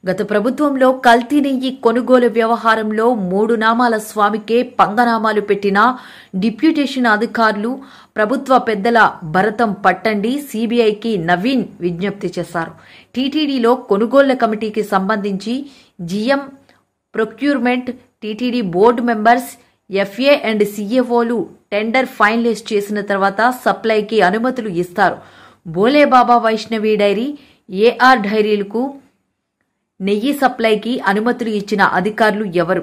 గత ప్రభుత్వంలో కల్తీ నెయ్యి కొనుగోలు వ్యవహారంలో 3 నామాల స్వామికే పంగనామాలు పెట్టిన డిప్యూటేషన్ అధికారులు ప్రభుత్వ పెద్దల భరతం పట్టండి, సీబీఐకి నవీన్ విజ్ఞప్తి చేశారు. టీటీడీలో కొనుగోళ్ల కమిటీకి సంబంధించి GM, procurement, TTD board members, FA and సీఏఓలు tender finalise చేసిన తర్వాత సప్లైకి అనుమతులు ఇస్తారు. బోలేబాబా వైష్ణవి డైరీ, ఏఆర్ డైరీలకు నెయ్యి సప్లైకి అనుమతులు ఇచ్చిన అధికారులు ఎవరు?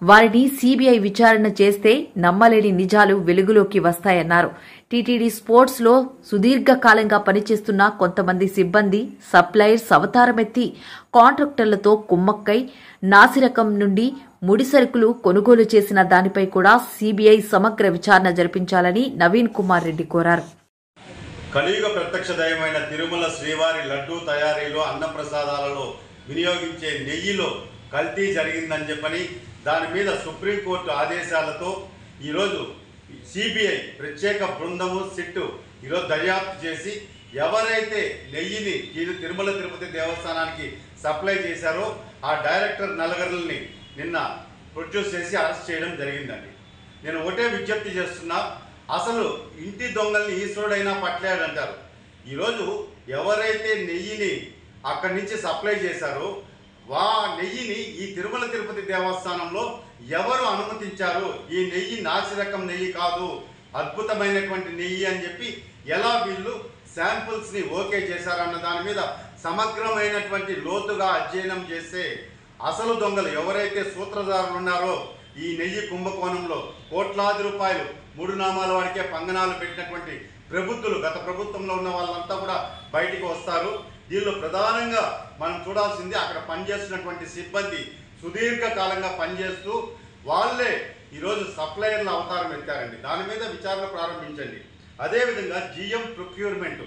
వారిని సీబీఐ విచారణ చేస్తే నమ్మలేని నిజాలు వెలుగులోకి వస్తాయన్నారు. టీటీడీ స్పోర్ట్స్ లో సుదీర్ఘకాలంగా పనిచేస్తున్న కొంతమంది సిబ్బంది, సప్లయర్స్ అవతారమెత్తి కాంట్రాక్టర్లతో కుమ్మక్కై నాసిరకం నుండి ముడి సరుకులు కొనుగోలు చేసిన దానిపై కూడా సీబీఐ సమగ్ర విచారణ జరిపించాలని నవీన్ కుమార్ రెడ్డి కోరారు. కలియుగ ప్రత్యక్ష దైవమైన తిరుమల శ్రీవారి లడ్డూ తయారీలో, అన్నప్రసాదాలలో వినియోగించే నెయ్యిలో కల్తీ జరిగిందని చెప్పని దాని మీద సుప్రీంకోర్టు ఆదేశాలతో ఈరోజు సిబిఐ ప్రత్యేక బృందము సిట్టు ఈరోజు దర్యాప్తు చేసి ఎవరైతే నెయ్యిని తిరుమల తిరుపతి దేవస్థానానికి సప్లై చేశారో ఆ డైరెక్టర్ నలుగురిని నిన్న ప్రొడ్యూస్ చేసి అరెస్ట్ చేయడం జరిగిందండి. నేను ఒకటే విజ్ఞప్తి చేస్తున్నా, అసలు ఇంటి దొంగల్ని ఈశ్వరుడైనా పట్టలేడంటారు. ఈరోజు ఎవరైతే నెయ్యిని అక్కడి నుంచి సప్లై చేశారో నెయ్యిని ఈ తిరుమల తిరుపతి దేవస్థానంలో ఎవరు అనుమతించారు? ఈ నెయ్యి నాసిరకం నెయ్యి కాదు, అద్భుతమైనటువంటి నెయ్యి అని చెప్పి ఎలా వీళ్ళు శాంపుల్స్ని ఓకే చేశారన్న దాని మీద సమగ్రమైనటువంటి లోతుగా అధ్యయనం చేస్తే అసలు దొంగలు ఎవరైతే సూత్రధారులు ఉన్నారో ఈ నెయ్యి కుంభకోణంలో కోట్లాది రూపాయలు 3 నామాల వాడికే పంగనాలు పెట్టినటువంటి ప్రభుత్వాలు, గత ప్రభుత్వంలో ఉన్న వాళ్ళంతా కూడా బయటికి వస్తారు. దీనిలో ప్రధానంగా మనం చూడాల్సింది అక్కడ పనిచేస్తున్నటువంటి సిబ్బంది సుదీర్ఘకాలంగా పనిచేస్తూ వాళ్ళే ఈరోజు సప్లయర్ల అవతారం ఎత్తారండి. దాని మీద విచారణ ప్రారంభించండి. అదేవిధంగా జీఎం ప్రొక్యూర్మెంట్,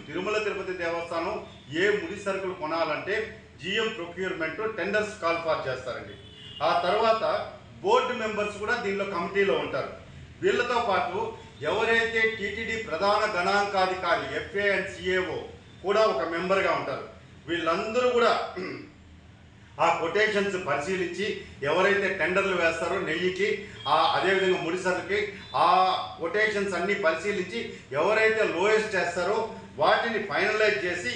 తిరుమల తిరుపతి దేవస్థానం ఏ ముడి సరుకులు కొనాలంటే GM procurement tenders call far చేస్తారండి. ఆ తర్వాత బోర్డు మెంబర్స్ కూడా దీనిలో కమిటీలో ఉంటారు. వీళ్ళతో పాటు ఎవరైతే టీటీడీ ప్రధాన గణాంకాధికారి ఎఫ్ఏ అండ్ సిఏఓ కూడా ఒక మెంబర్గా ఉంటారు. వీళ్ళందరూ కూడా ఆ కొటేషన్స్ పరిశీలించి ఎవరైతే టెండర్లు వేస్తారో నెయ్యికి, అదేవిధంగా ముడిసరుకి ఆ కొటేషన్స్ అన్నీ పరిశీలించి ఎవరైతే లోయెస్ట్ చేస్తారో వాటిని ఫైనలైజ్ చేసి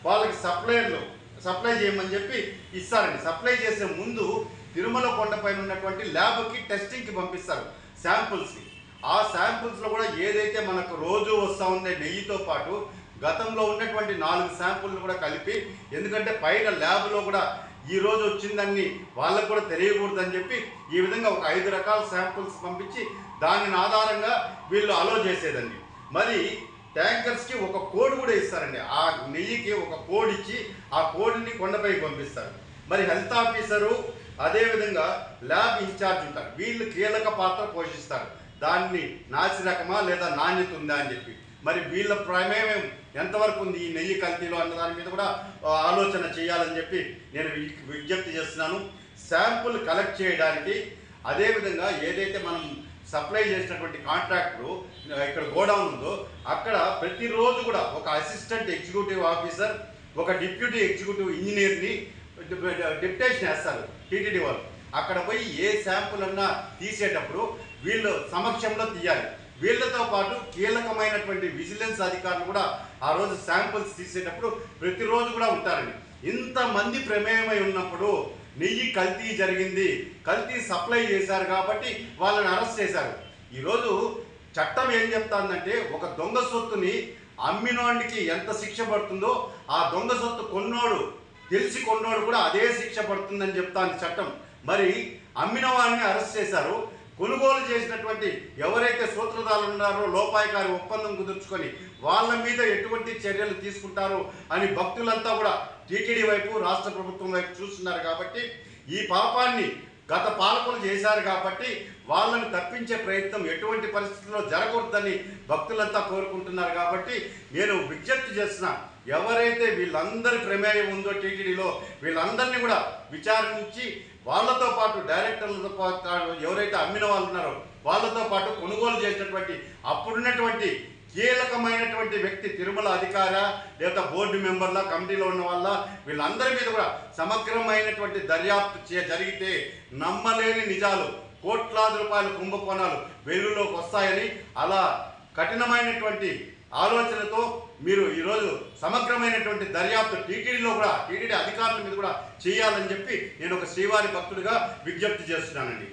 వాళ్ళకి సప్లై చేయమని చెప్పి ఇస్తారండి. సప్లై చేసే ముందు తిరుమల కొండపైన ఉన్నటువంటి ల్యాబ్కి టెస్టింగ్కి పంపిస్తారు శాంపుల్స్కి. ఆ శాంపుల్స్లో కూడా ఏదైతే మనకు రోజు వస్తూ ఉండే నెయ్యితో పాటు గతంలో ఉన్నటువంటి 4 శాంపుల్ని కూడా కలిపి, ఎందుకంటే పైన ల్యాబ్లో కూడా ఈరోజు వచ్చిందని వాళ్ళకు కూడా తెలియకూడదని చెప్పి ఈ విధంగా ఒక 5 రకాల శాంపుల్స్ పంపించి దాని ఆధారంగా వీళ్ళు అలో చేసేదండి. మరి ట్యాంకర్స్కి ఒక కోడ్ కూడా ఇస్తారండి. ఆ నెయ్యికి ఒక కోడ్ ఇచ్చి ఆ కోడ్ని కొండపైకి పంపిస్తారు. మరి హెల్త్ ఆఫీసరు అదేవిధంగా ల్యాబ్ ఇన్ఛార్జ్ ఉంటారు. వీళ్ళు కీలక పాత్ర పోషిస్తారు. దాన్ని నాసిరకమా లేదా నాణ్యత ఉందా అని చెప్పి. మరి వీళ్ళ ప్రమేయం ఎంతవరకు ఉంది ఈ నెయ్యి కల్తీలో అన్న దాని మీద కూడా ఆలోచన చేయాలని చెప్పి నేను విజ్ఞప్తి చేస్తున్నాను. శాంపుల్ కలెక్ట్ చేయడానికి, అదేవిధంగా ఏదైతే మనం సప్లై చేసినటువంటి కాంట్రాక్టులు ఇక్కడ గోడౌన్ ఉందో అక్కడ ప్రతిరోజు కూడా ఒక అసిస్టెంట్ ఎగ్జిక్యూటివ్ ఆఫీసర్, ఒక డిప్యూటీ ఎగ్జిక్యూటివ్ ఇంజనీర్ని డిప్యుటేషన్ వేస్తారు టీటీడీ వాళ్ళు. అక్కడ పోయి ఏ శాంపుల్ అన్నా తీసేటప్పుడు వీళ్ళు సమక్షంలో తీయాలి. వీళ్ళతో పాటు కీలకమైనటువంటి విజిలెన్స్ అధికారులు కూడా ఆ రోజు శాంపుల్స్ తీసేటప్పుడు ప్రతిరోజు కూడా ఉంటారండి. ఇంతమంది ప్రమేయమై ఉన్నప్పుడు నెయ్యి కల్తీ జరిగింది, కల్తీ సప్లై చేశారు కాబట్టి వాళ్ళని అరెస్ట్ చేశారు. ఈరోజు చట్టం ఏం చెప్తాందంటే ఒక దొంగ సొత్తుని అమ్మినోడికి ఎంత శిక్ష పడుతుందో ఆ దొంగ సొత్తు తెలిసి కొన్నోడు కూడా అదే శిక్ష పడుతుందని చెప్తాను చట్టం. మరి అమ్మిన వాడిని అరెస్ట్ చేశారు. కొనుగోలు చేసినటువంటి ఎవరైతే సూత్రధారులు ఉన్నారో లోపాయకారి ఒప్పందం కుదుర్చుకొని వాళ్ళ మీద ఎటువంటి చర్యలు తీసుకుంటారు అని భక్తులంతా కూడా టీటీడీ వైపు, రాష్ట్ర ప్రభుత్వం వైపు చూస్తున్నారు. కాబట్టి ఈ పాపాన్ని గత పాలకులు చేశారు కాబట్టి వాళ్ళని తప్పించే ప్రయత్నం ఎటువంటి పరిస్థితుల్లో జరగకూడదని భక్తులంతా కోరుకుంటున్నారు. కాబట్టి నేను విజ్ఞప్తి చేస్తున్నా, ఎవరైతే వీళ్ళందరి ప్రమేయం ఉందో టీటీడీలో వీళ్ళందరినీ కూడా విచారించి వాళ్ళతో పాటు డైరెక్టర్లతో పాటు ఎవరైతే అమ్మిన వాళ్ళు ఉన్నారో వాళ్ళతో పాటు కొనుగోలు చేసినటువంటి అప్పుడున్నటువంటి కీలకమైనటువంటి వ్యక్తి తిరుమల అధికార లేదా బోర్డు మెంబర్ల కమిటీలో ఉన్న వాళ్ళ వీళ్ళందరి మీద కూడా సమగ్రమైనటువంటి దర్యాప్తు జరిగితే నమ్మలేని నిజాలు, కోట్లాది రూపాయల కుంభకోణాలు వెలుగులోకి వస్తాయని, అలా కఠినమైనటువంటి ఆలోచనతో మీరు ఈరోజు సమగ్రమైనటువంటి దర్యాప్తు టీటీడీ అధికారుల మీద కూడా చేయాలని చెప్పి నేను ఒక శ్రీవారి భక్తుడిగా విజ్ఞప్తి చేస్తున్నానండి.